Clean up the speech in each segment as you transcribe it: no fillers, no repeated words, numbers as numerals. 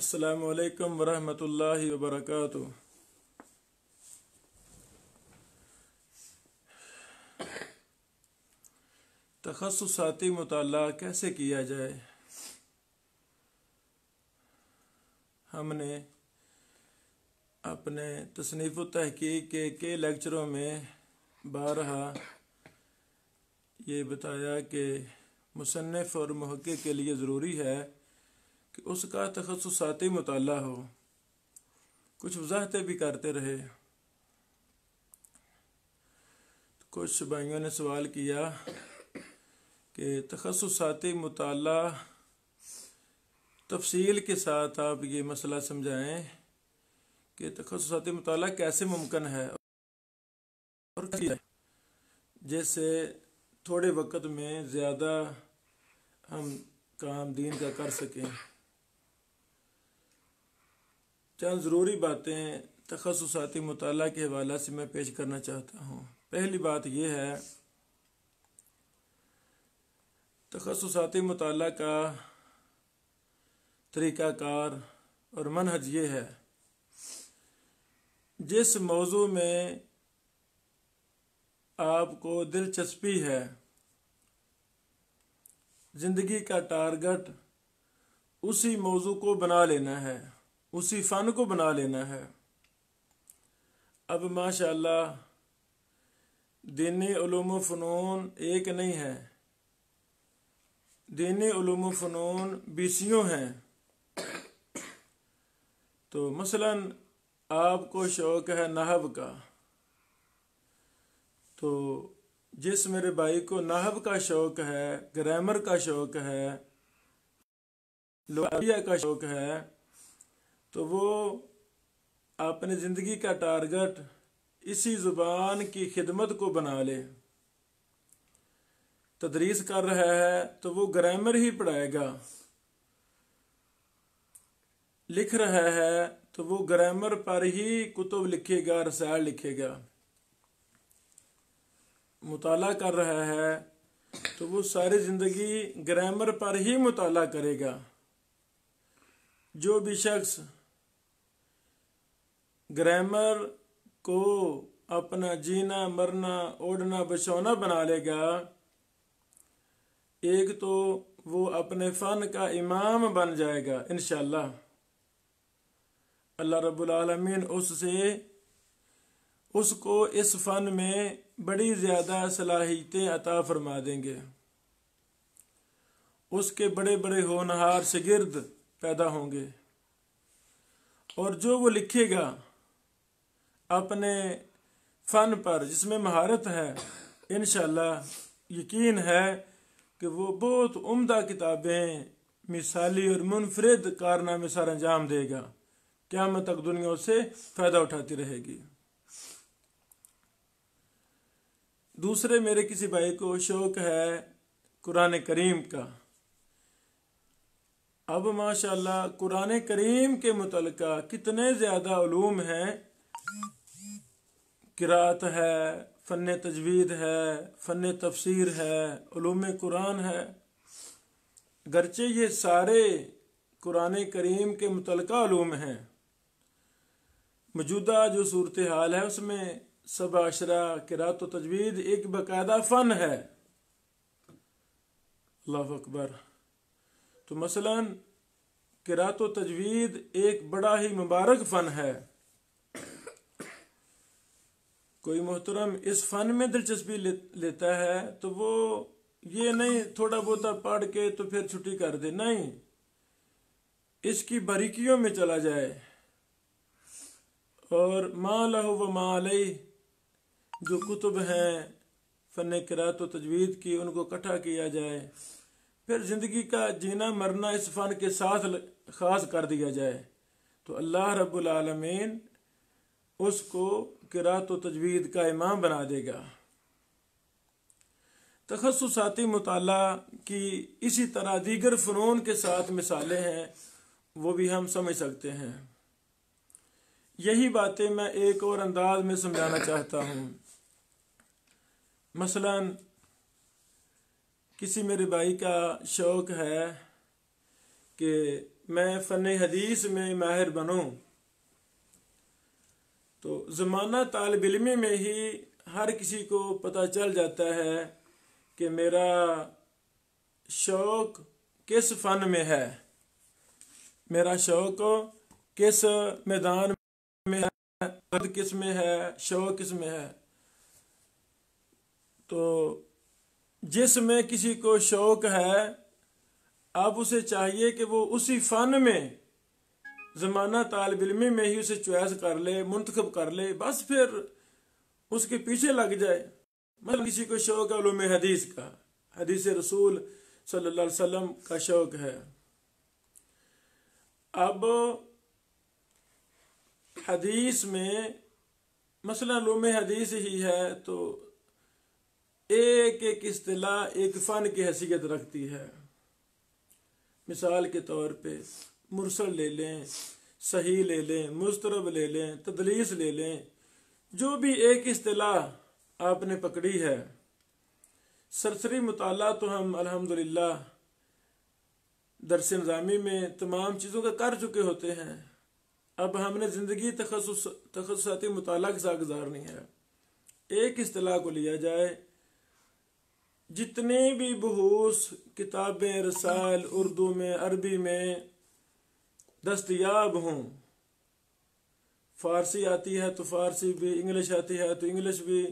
अस्सलामु अलैकुम वरहमतुल्लाहि वबरकातुह। तखस्सुसाती मुताला कैसे किया जाए। हमने अपने तसनीफ़ व तहक़ीक़ के लेक्चरों में बारहा ये बताया कि मुसन्निफ़ और मुहक़्क़िक़ के लिए ज़रूरी है कि उसका तखस्सुसाती मुताला हो। कुछ वज़ाहतें भी करते रहे। कुछ भाइयों ने सवाल किया कि तखस्सुसाती मुताला तफसील के साथ आप ये मसला समझाएं कि तखस्सुसाती मुताला कैसे मुमकिन है और जैसे थोड़े वक़्त में ज़्यादा हम काम दीन का कर सकें। चंद ज़रूरी बातें तखस्सुसाती मुताला के हवाला से मैं पेश करना चाहता हूँ। पहली बात यह है, तखस्सुसाती मुताला का तरीक़ाकार और मनहज ये है, जिस मौजू में आपको दिलचस्पी है, ज़िंदगी का टारगेट उसी मौजू को बना लेना है, उसी फ़न को बना लेना है। अब माशाअल्लाह दीनी उलूम व फ़नून एक नहीं है, दीनी उलूम व फ़नून बीसियों हैं। तो मसलन आपको शौक़ है नहव का, तो जिस मेरे भाई को नहव का शौक़ है, ग्रामर का शौक़ है, लुग़ाविया का शौक़ है, तो वो अपनी ज़िंदगी का टारगेट इसी ज़ुबान की खिदमत को बना ले। तदरीस कर रहा है तो वो ग्रामर ही पढ़ाएगा, लिख रहा है तो वो ग्रामर पर ही कुतुब लिखेगा, रसायल लिखेगा। मुताला कर रहा है तो वो सारी ज़िंदगी ग्रामर पर ही मुताला करेगा। जो भी शख्स ग्रामर को अपना जीना मरना ओढ़ना बचौना बना लेगा, एक तो वो अपने फ़न का इमाम बन जाएगा इंशाअल्लाह। अल्लाह रब्बुल आलमीन उसको इस फ़न में बड़ी ज़्यादा सलाहियतें अता फरमा देंगे। उसके बड़े बड़े होनहार शागिर्द पैदा होंगे और जो वो लिखेगा अपने फ़न पर जिसमें महारत है, इंशाअल्लाह यकीन है कि वो बहुत उम्दा किताबें मिसाली और मुनफरिद कारनामे सर अंजाम देगा। क़यामत तक दुनिया उससे फ़ायदा उठाती रहेगी। दूसरे मेरे किसी भाई को शौक़ है कुरान करीम का। अब माशाअल्लाह कुरान करीम के मुतल्लिक़ कितने ज़्यादा उलूम हैं। क़िराअत है, फ़न तजवीद है, फ़न तफसीर है, उलूम कुरान है। गरचे ये सारे कुरान करीम के मुतल्लिक़ उलूम हैं। मौजूदा जो सूरत हाल है उसमें सब अशरा क़िराअत व तजवीद एक बाकायदा फ़न है। अल्लाहु अकबर। तो मसलन क़िराअत व तजवीद एक बड़ा ही मुबारक फ़न है। कोई मोहतरम इस फ़न में दिलचस्पी लेता है तो वो ये नहीं थोड़ा बहुत पढ़ के तो फिर छुट्टी कर दे, नहीं, इसकी बारीकियों में चला जाए और मा लहु व मा अलैह जो कुतुब हैं फ़न क़िराअत व तजवीद की उनको इकट्ठा किया जाए, फिर ज़िंदगी का जीना मरना इस फ़न के साथ ख़ास कर दिया जाए, तो अल्लाह रब्बुल आलमीन उसको क़िराअत व तजवीद का इमाम बना देगा। तखस्सुसाती मुताला की इसी तरह दीगर फ़नून के साथ मिसालें हैं, वो भी हम समझ सकते हैं। यही बातें मैं एक और अंदाज में समझाना चाहता हूँ। मसलन किसी मेरे भाई का शौक़ है कि मैं फ़न हदीस में माहिर बनूं, तो ज़माना तालिब इल्मी में ही हर किसी को पता चल जाता है कि मेरा शौक़ किस फ़न में है, मेरा शौक़ किस मैदान में है, कद किस में है, शौक़ किस में है। तो जिसमें किसी को शौक़ है, अब उसे चाहिए कि वो उसी फ़न में ज़माना तालिब इल्मी में ही उसे चॉइस कर ले, मुंतखब कर ले, बस फिर उसके पीछे लग जाए। मतलब किसी को शौक़ है उलूम हदीस का, हदीस रसूल सल्लल्लाहु अलैहि वसल्लम का शौक़ है। अब हदीस में मसला उलूम हदीस ही है, तो एक एक इस्तिलाह एक फ़न की हैसियत रखती है। मिसाल के तौर पे मुरसल ले लें, सही ले लें, मुस्तरब ले लें, तदलीस ले लें, जो भी एक इस्तिलाह आपने पकड़ी है, सरसरी मुताला तो हम अल्हम्दुलिल्लाह दरस निज़ामी में तमाम चीज़ों का कर चुके होते हैं। अब हमने ज़िंदगी तखस्सुसाती मुताला के साथ गुजारनी है। एक इस्तिलाह को लिया जाए, जितने भी बहूस किताबें रसायल उर्दू में अरबी में दस्तयाब हों, फ़ारसी आती है तो फ़ारसी भी, इंग्लिश आती है तो इंग्लिश भी,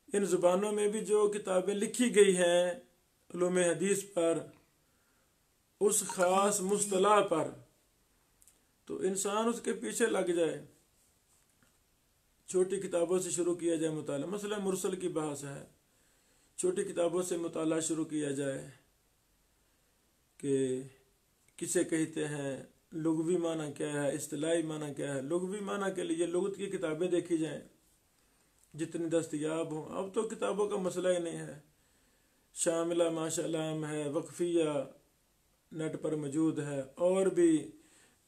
इन ज़ुबानों में भी जो किताबें लिखी गई हैं उलूम हदीस पर, उस ख़ास मुस्तलाह पर, तो इंसान उसके पीछे लग जाए। छोटी किताबों से शुरू किया जाए मुताला, मसला मुरसल की बहस है, छोटी किताबों से मुताला शुरू किया जाए कि किसे कहते हैं, लुग़वी माना क्या है, इस्तिलाही माना क्या है। लुग़वी माना के लिए लुग़त की किताबें देखी जाएं जितनी दस्तयाब हों। अब तो किताबों का मसला ही नहीं है, शामिला माशाअल्लाह है, वक्फिया नेट पर मौजूद है, और भी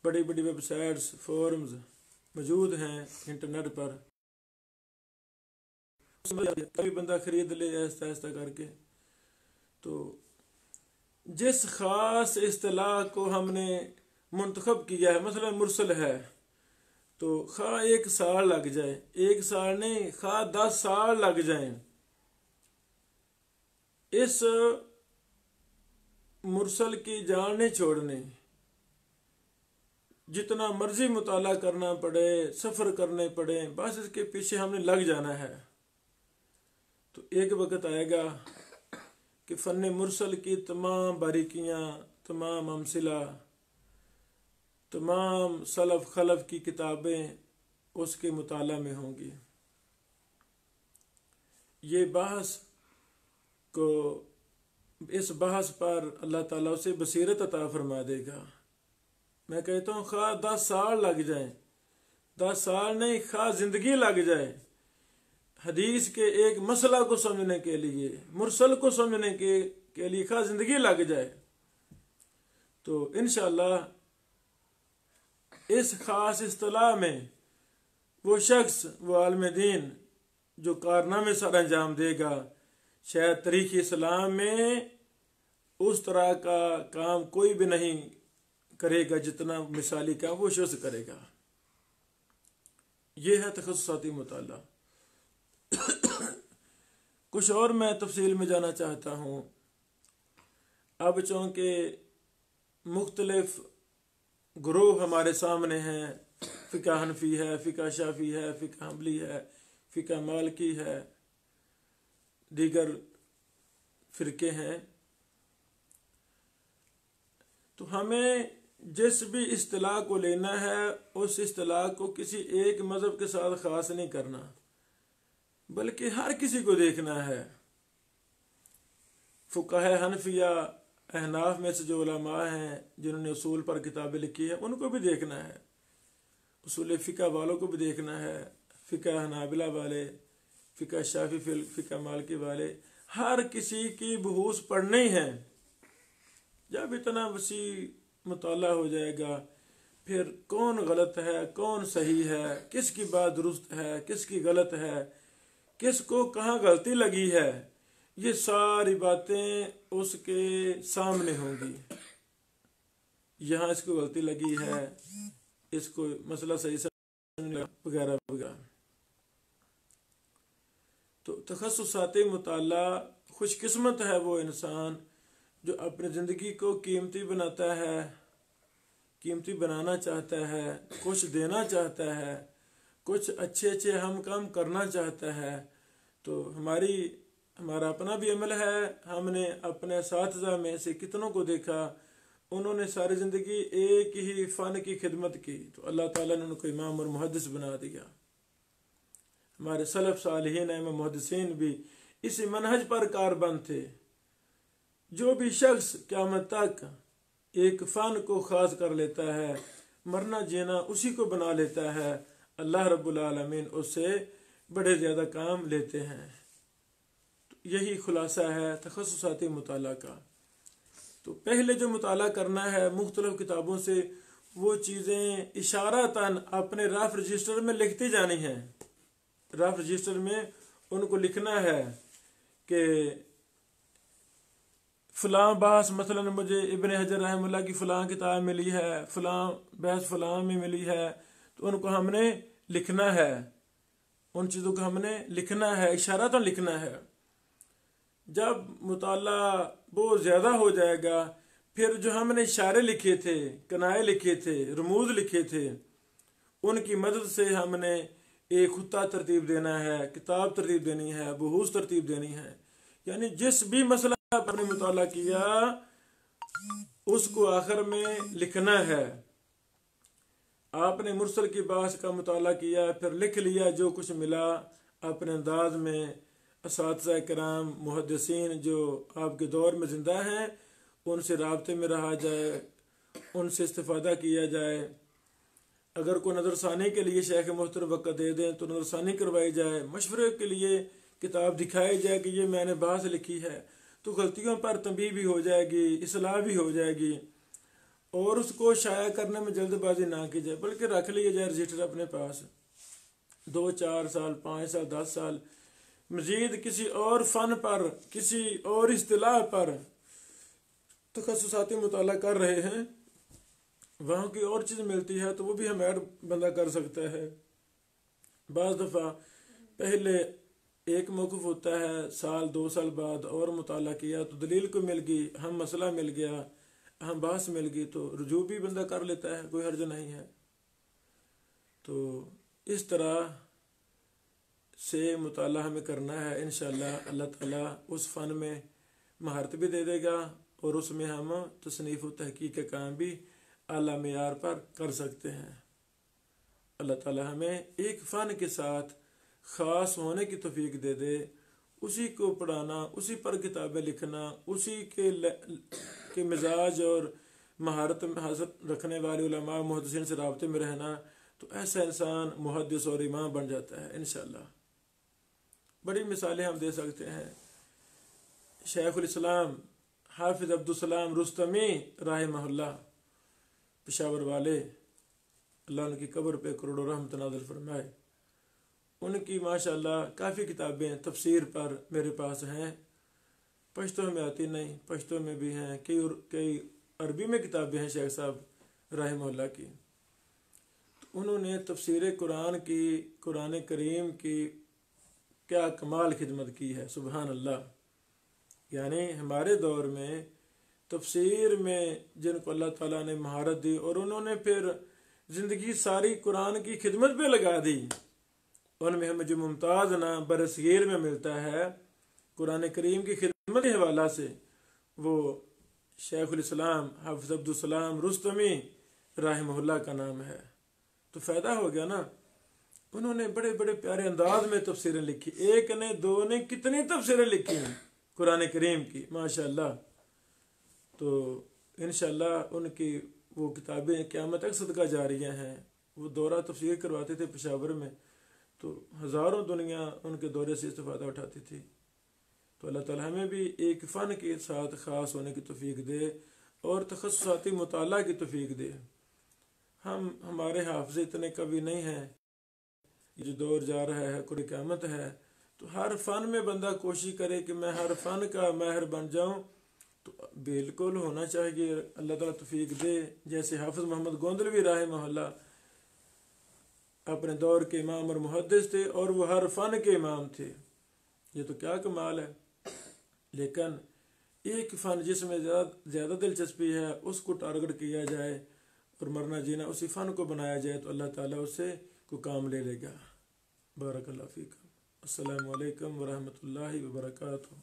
बड़ी बड़ी वेबसाइट्स फोरम्स मौजूद हैं इंटरनेट पर, कभी बंदा खरीद ले ऐसा ऐसा करके। तो जिस ख़ास इस्तिलाह को हमने मुंतखब किया है, मसला मुरसल है, तो खा 1 साल लग जाए, 1 साल नहीं, खा 10 साल लग जाए, इस मुरसल की जान नहीं छोड़नी। जितना मर्जी मुताला करना पड़े, सफ़र करने पड़े, बस इसके पीछे हमने लग जाना है। तो एक वक्त आएगा कि फ़न मुरसल की तमाम बारीकियाँ, तमाम अमसिला, तमाम सलफ़ खलफ़ की किताबें उसके मुताला में होंगी। ये बहस को, इस बहस पर अल्लाह ताला उसे बसीरत अता फरमा देगा। मैं कहता हूँ खा 10 साल लग जाए, 10 साल नहीं, खा ज़िंदगी लग जाए, हदीस के एक मसला को समझने के लिए, मुरसल को समझने के लिए खा ज़िंदगी लग जाए, तो इंशाअल्लाह इस ख़ास इस्तिलाह में वो शख्स, वो आलिम दीन जो कारनामे सर अंजाम देगा, शायद तारीख़ इस्लाम में उस तरह का काम कोई भी नहीं करेगा जितना मिसाली काम वो शख्स करेगा। ये है तखस्सुसाती मुताला। कुछ और मैं तफसील में जाना चाहता हूँ। अब चूँकि मुख्तलिफ ग्रोह हमारे सामने हैं, फ़िक़ह हनफी है, फ़िक़ह शाफ़ी है, फ़िक़ह हंबली है, फ़िक़ह मालिकी है, दीगर फ़िरके हैं, तो हमें जिस भी इस्तिलाह को लेना है, उस इस्तिलाह को किसी एक मज़हब के साथ ख़ास नहीं करना, बल्कि हर किसी को देखना है। फ़ुक़हा हनफिया अहनाफ में से जो उलमा हैं जिन्होंने उसूल पर किताबें लिखी है, उनको भी देखना है, उसूल फ़िक़ह वालों को भी देखना है, फ़िक़ह हनाबिला वाले, फ़िक़ह शाफ़ी, फ़िक़ह मालिकी वाले, हर किसी की बहूस पढ़नी है। जब इतना वसी मुताला हो जाएगा, फिर कौन गलत है, कौन सही है, किसकी बात दुरुस्त है, किसकी गलत है, किसको कहाँ गलती लगी है, ये सारी बातें उसके सामने होंगी। यहाँ इसको गलती लगी है, इसको मसला सही से वगैरह वगैरह। तो तखस्सुसाती मुताला, खुशकिस्मत है वो इंसान जो अपनी ज़िंदगी को कीमती बनाता है, कीमती बनाना चाहता है, कुछ देना चाहता है, कुछ अच्छे अच्छे हम काम करना चाहता है। तो हमारा अपना भी अमल है। हमने अपने साथीज़ा में से कितनों को देखा, उन्होंने सारी ज़िंदगी एक ही फ़न की खिदमत की, तो अल्लाह ताला ने उनको इमाम और मुहद्दिस बना दिया। हमारे सलफ सालिहीन इमाम मुहद्दिसीन भी इसी मनहज पर कारबंद थे। जो भी शख्स क़यामत तक एक फ़न को ख़ास कर लेता है, मरना जीना उसी को बना लेता है, अल्लाह रब्बुल आलमीन उससे बड़े ज़्यादा काम लेते हैं। तो यही खुलासा है तखस्सुसाती मुताला का। तो पहले जो मुताला करना है मुख्तलिफ किताबों से, वो चीज़ें इशारतन अपने रफ रजिस्टर में लिखती जानी हैं। रफ रजिस्टर में उनको लिखना है कि फ़लाँ बहस मसलन मुझे इब्न हजर रहमतुल्लाह की फ़लाँ किताब मिली है, फ़लाँ बहस फ़लाँ में मिली है, तो उनको हमने लिखना है, उन चीज़ों को हमने लिखना है, इशारतन लिखना है। जब मुताला बहुत ज़्यादा हो जाएगा, फिर जो हमने इशारे लिखे थे, कनाए लिखे थे, रमूज लिखे थे, उनकी मदद से हमने एक खुत्ता तरतीब देना है, किताब तरतीब देनी है, बहूस तरतीब देनी है। यानी जिस भी मसला आपने मुताला किया उसको आखिर में लिखना है। आपने मुरसल की बात का मुताला किया, फिर लिख लिया जो कुछ मिला अपने अंदाज में। असातिज़ा किराम मुहद्दिसीन जो आपके दौर में ज़िंदा हैं, उनसे राब्ते में रहा जाए, उनसे इस्तिफ़ादा किया जाए। अगर कोई नज़रसानी के लिए शेख मोहतरम वक़्त दे दें तो नज़रसानी करवाई जाए, मशवरे के लिए किताब दिखाई जाए कि ये मैंने बात लिखी है, तो गलतियों पर तंबीह भी हो जाएगी, इस्लाह भी हो जाएगी। और उसको शाया करने में जल्दबाजी ना की जाए, बल्कि रख लिया जाए रजिस्टर अपने पास 2-4 साल, 5 साल, 10 साल। मजीद किसी और फ़न पर, किसी और इस्तिलाह पर तखस्सुसाती मुताला कर रहे हैं, वहाँ की और चीज़ मिलती है तो वो भी हम ऐड बंदा कर सकता है। बाज़ दफ़ा पहले एक मौक़िफ़ होता है, साल 2 साल बाद और मुताला किया तो दलील को मिल गई, हम मसला मिल गया, हम बास मिल गई, तो रुजू भी बंदा कर लेता है, कोई हर्ज नहीं है। तो इस तरह से मुताला हमें करना है। इंशाअल्लाह अल्लाह ताला उस फ़न में महारत भी दे देगा और उसमें हम तसनीफ़ व तहक़ीक़ के काम भी आला मेयार पर कर सकते हैं। अल्लाह ताला हमें एक फ़न के साथ ख़ास होने की तौफ़ीक़ दे दे, उसी को पढ़ाना, उसी पर किताबें लिखना, उसी के मिजाज और महारत हासिल रखने वाले उलमा मुहद्दिसीन से राब्ते में रहना, तो ऐसा इंसान मुहद्दिस और इमाम बन जाता है इंशाअल्लाह। बड़ी मिसालें हम दे सकते हैं। शेखुल इस्लाम हाफिज़ अब्दुल सलाम रुस्तमी रहमहुल्लाह, पेशावर वाले, अल्लाह उनकी कब्र पे करोड़ों रहमत नाज़िल फरमाए। उनकी माशाअल्लाह काफ़ी किताबें तफसीर पर मेरे पास हैं। पश्तो में आती नहीं, पश्तो में भी हैं, कई अरबी में किताबें हैं शेख साहब रहमहुल्लाह की। तो उन्होंने तफसीर कुरान की, कुरान करीम की क्या कमाल खिदमत की है, सुबहान अल्लाह। यानी हमारे दौर में तफसीर में जिनको अल्लाह ताला ने महारत दी और उन्होंने फिर ज़िंदगी सारी कुरान की खिदमत पे लगा दी, उनमें हमें जो मुमताज़ ना बरसगीर में मिलता है कुरान करीम की खिदमत के हवाला से, वो शेखुल इस्लाम हाफिज़ अब्दुल सलाम रुस्तमी रहमहुल्लाह का नाम है। तो फ़ायदा हो गया ना। उन्होंने बड़े बड़े प्यारे अंदाज में तफसीरें लिखी, एक ने दो ने कितनी तफसीरें लिखी हैं कुरान करीम की माशाअल्लाह। तो इंशाअल्लाह उनकी वो किताबें क़यामत तक सदका जारियाँ हैं। वो दौरा तफसीर करवाते थे पेशावर में, तो हज़ारों दुनिया उनके दौरे से इस्तिफ़ादा उठाती थी। तो अल्लाह ताला हमें भी एक फ़न के साथ ख़ास होने की तौफ़ीक़ दे और तखस्सुसाती मुताला की तौफ़ीक़ दे। हमारे हाफ़िज़ इतने कवि नहीं हैं, ये जो दौर जा रहा है कुरान क़यामत है, तो हर फ़न में बंदा कोशिश करे कि मैं हर फ़न का माहिर बन जाऊं तो बिल्कुल होना चाहिए। अल्लाह ताला तौफीक दे। जैसे हाफिज मोहम्मद गोंदलवी रहमहुल्लाह अपने दौर के इमाम और मुहद्दिस थे और वो हर फ़न के इमाम थे, ये तो क्या कमाल है। लेकिन एक फ़न जिसमें ज़्यादा दिलचस्पी है उसको टारगेट किया जाए और मरना जीना उसी फ़न को बनाया जाए तो अल्लाह ताला उससे को काम ले लेगा। बारकल्लाहु फीकुम। अस्सलामु अलैकुम वरहमतुल्लाहि वबरकातुहू।